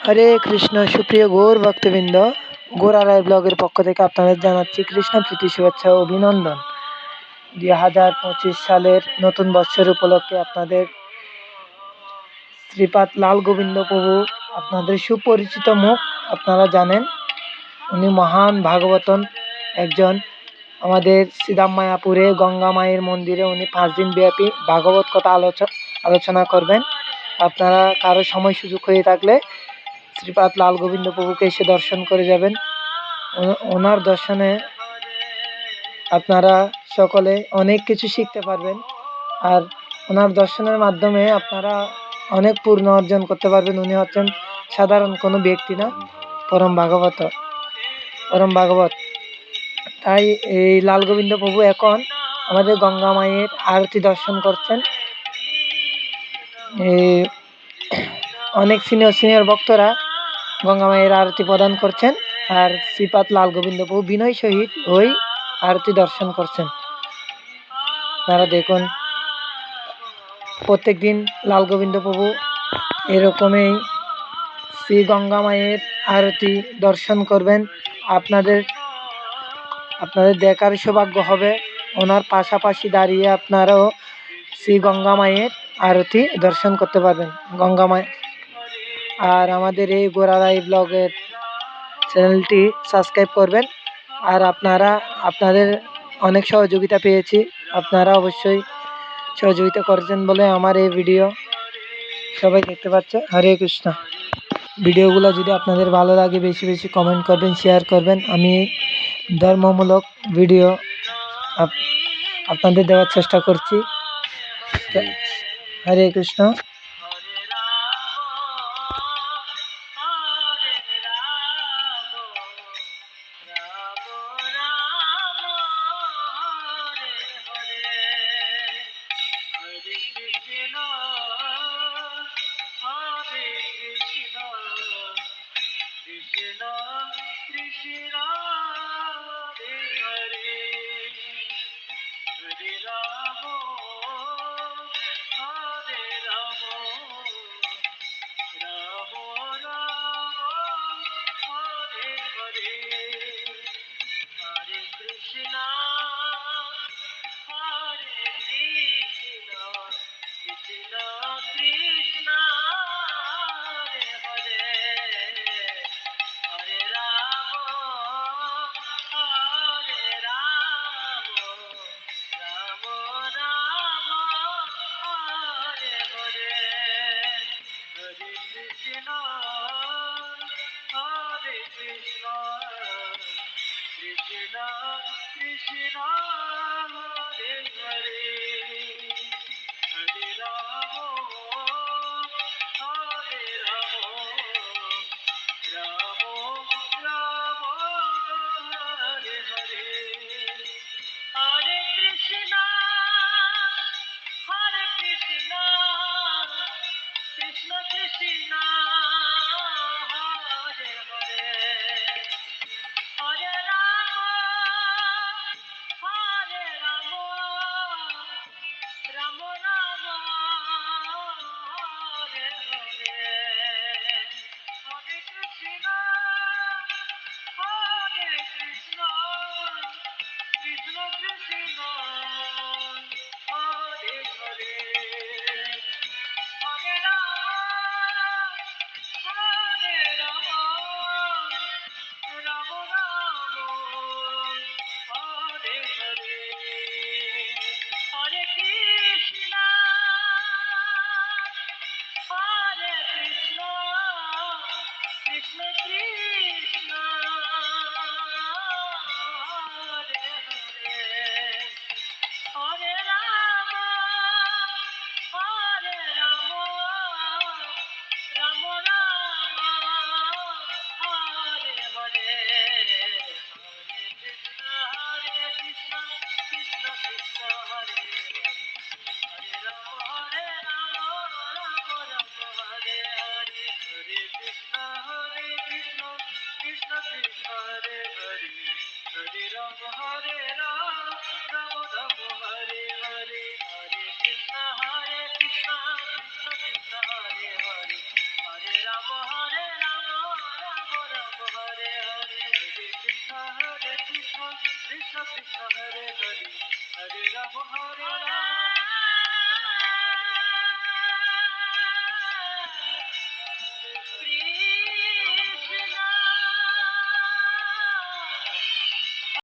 হরে কৃষ্ণ। সুপ্রিয় গৌর ভক্তবৃন্দ, গৌরারায় ব্লগের পক্ষ থেকে আপনাদের জানাচ্ছি কৃষ্ণ প্রীতি শুভেচ্ছা ও অভিনন্দন। 2025 সালের নতুন বৎসর উপলক্ষে আপনাদের শ্রীপাদ লাল গোবিন্দ প্রভু আপনাদের সুপরিচিত মুখ, আপনারা জানেন উনি মহান ভাগবতন একজন। আমাদের শ্রীরাম মায়াপুরে গঙ্গা মায়ের মন্দিরে উনি 5 দিন ব্যাপী ভাগবত কথা আলোচনা করবেন। আপনারা কারো সময় সুযোগ হয়ে থাকলে শ্রীপাদ লাল গোবিন্দ প্রভুকে এসে দর্শন করে যাবেন। ওনার দর্শনে আপনারা সকলে অনেক কিছু শিখতে পারবেন, আর ওনার দর্শনের মাধ্যমে আপনারা অনেক পূর্ণ অর্জন করতে পারবেন। উনি হচ্ছেন সাধারণ কোনো ব্যক্তি না, পরম ভাগবত। তাই এই লাল গোবিন্দ প্রভু এখন আমাদের গঙ্গা মায়ের আরতি দর্শন করছেন। অনেক সিনিয়র ভক্তরা গঙ্গা মায়ের আরতি প্রদান করছেন, আর শ্রীপাদ লাল গোবিন্দ প্রভু বিনয় সহিত ওই আরতি দর্শন করছেন। আপনারা দেখুন, প্রত্যেক দিন লাল গোবিন্দ প্রভু এরকমই শ্রী গঙ্গা মায়ের আরতি দর্শন করবেন। আপনাদের দেখার সৌভাগ্য হবে। ওনার পাশাপাশি দাঁড়িয়ে আপনারাও শ্রী গঙ্গা মায়ের আরতি দর্শন করতে পারবেন। গঙ্গা মায় আর আমাদের এই গৌরারায় ব্লগের চ্যানেলটি সাবস্ক্রাইব করবেন। আর আপনাদের অনেক সহযোগিতা পেয়েছি, আপনারা অবশ্যই সহযোগিতা করছেন বলে আমার এই ভিডিও সবাই দেখতে পাচ্ছে। হরে কৃষ্ণ। ভিডিওগুলো যদি আপনাদের ভালো লাগে বেশি বেশি কমেন্ট করবেন, শেয়ার করবেন। আমি ধর্মমূলক ভিডিও আপনাদের দেওয়ার চেষ্টা করছি। হরে কৃষ্ণ। কৃষ্ণ কৃষ্ণ হরে হরে হরে রাম হরে রাম